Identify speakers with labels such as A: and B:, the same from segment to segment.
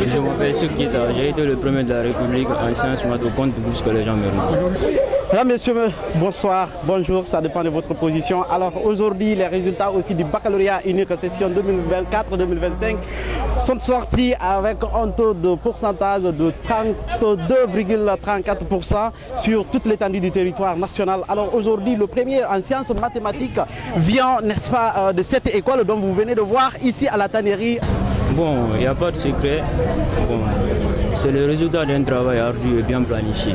A: Je m'appelle Soukita, j'ai été le premier de la République en sciences maths au compte public que les gens me rendent.
B: Mesdames, Messieurs, bonsoir, bonjour, ça dépend de votre position. Alors aujourd'hui, les résultats aussi du baccalauréat unique session 2024-2025 sont sortis avec un taux de pourcentage de 32,34% sur toute l'étendue du territoire national. Alors aujourd'hui, le premier en sciences mathématiques vient, n'est-ce pas, de cette école dont vous venez de voir ici à la tannerie.
A: Bon, il n'y a pas de secret. Bon, c'est le résultat d'un travail ardu et bien planifié.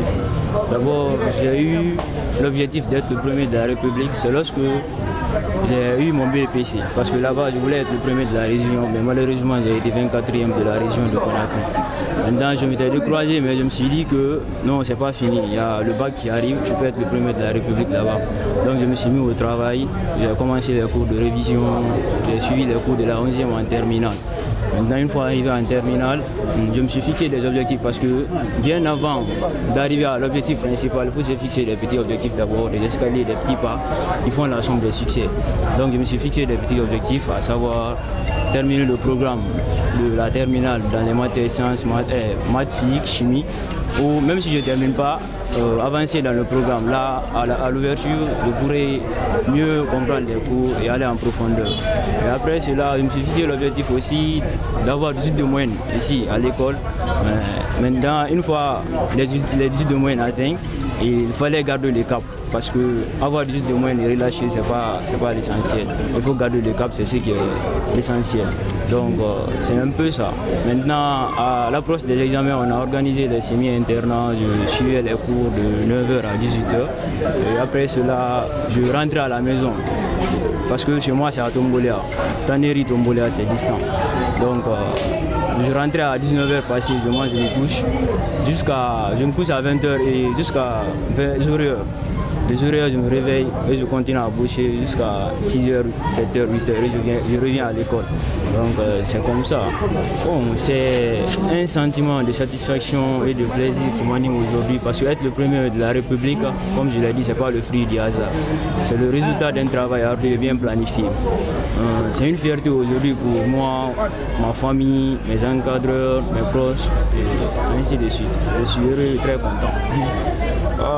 A: D'abord, j'ai eu l'objectif d'être le premier de la République. C'est lorsque j'ai eu mon BEPC. Parce que là-bas, je voulais être le premier de la région. Mais malheureusement, j'ai été 24e de la région de Conakry. Maintenant, je m'étais découragé, mais je me suis dit que non, c'est pas fini. Il y a le bac qui arrive, je peux être le premier de la République là-bas. Donc, je me suis mis au travail. J'ai commencé les cours de révision. J'ai suivi les cours de la 11e en terminale. Maintenant, une fois arrivé en terminale, je me suis fixé des objectifs parce que bien avant d'arriver à l'objectif principal, il faut se fixer des petits objectifs d'abord, des escaliers, des petits pas qui font la somme des succès. Donc je me suis fixé des petits objectifs, à savoir terminer le programme de la terminale dans les maths et sciences, maths, physique, chimie, ou même si je ne termine pas, avancer dans le programme. Là, à l'ouverture, je pourrais mieux comprendre les cours et aller en profondeur. Et après cela, je me suis fixé l'objectif aussi d'avoir 18 de moyenne ici à l'école. Maintenant, une fois les 18 de moyenne atteints, il fallait garder le cap. Parce que avoir 18 de moyenne et relâcher, ce n'est pas l'essentiel. Il faut garder le cap, c'est ce qui est l'essentiel. Donc c'est un peu ça. Maintenant, à l'approche des examens, on a organisé des semi-internats. Je suivais les cours de 9h à 18h. Et après cela, je rentrais à la maison. Parce que chez moi, c'est à Tomboléa. Tannerie Tomboléa, c'est distant. Donc je rentrais à 19h passé, je mange, je me couche. Je me couche à 20h et jusqu'à 20h. Les horaires, je me réveille et je continue à boucher jusqu'à 6h, 7h, 8h et je reviens à l'école. Donc c'est comme ça. Bon, c'est un sentiment de satisfaction et de plaisir qui m'anime aujourd'hui parce que être le premier de la République, comme je l'ai dit, ce n'est pas le fruit du hasard. C'est le résultat d'un travail ardu et bien planifié. C'est une fierté aujourd'hui pour moi, ma famille, mes encadreurs, mes proches et ainsi de suite. Je suis heureux et très content.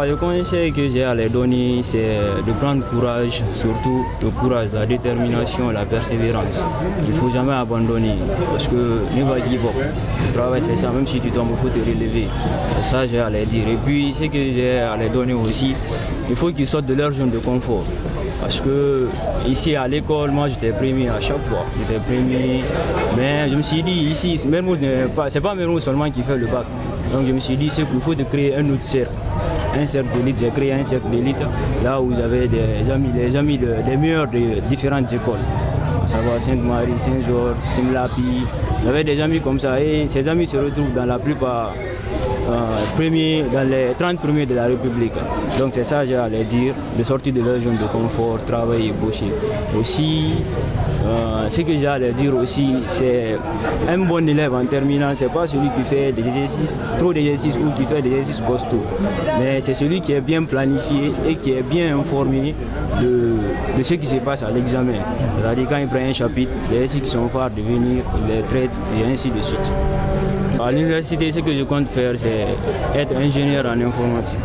A: Le conseil que j'ai à les donner, c'est de prendre courage, surtout le courage, la détermination, la persévérance. Il ne faut jamais abandonner parce que never give up. Le travail, c'est ça, même si tu tombes, il faut te relever. Ça, j'ai à les dire. Et puis, ce que j'ai à les donner aussi, il faut qu'ils sortent de leur zone de confort. Parce que ici à l'école, moi j'étais premier à chaque fois. J'étais premier. Mais je me suis dit ici, c'est pas Mermoz seulement qui fait le bac. Donc je me suis dit c'est qu'il faut créer un autre cercle. Un cercle d'élite, j'ai créé un cercle d'élite là où j'avais des amis des meilleurs de différentes écoles. À savoir Sainte-Marie, Saint-Georges, Simlapi. J'avais des amis comme ça et ces amis se retrouvent dans la plupart premiers, dans les 30 premiers de la République. Donc c'est ça que j'ai à leur dire, de sortir de leur zone de confort, travailler et boucher. Aussi, ce que j'ai à leur dire aussi, c'est un bon élève en terminale, c'est pas celui qui fait des exercices, trop d'exercices ou qui fait des exercices costauds. Mais c'est celui qui est bien planifié et qui est bien informé de ce qui se passe à l'examen. C'est-à-dire quand il prend un chapitre, les exercices qui sont phares de venir, il les traite et ainsi de suite. À l'université, ce que je compte faire, c'est être ingénieur en informatique.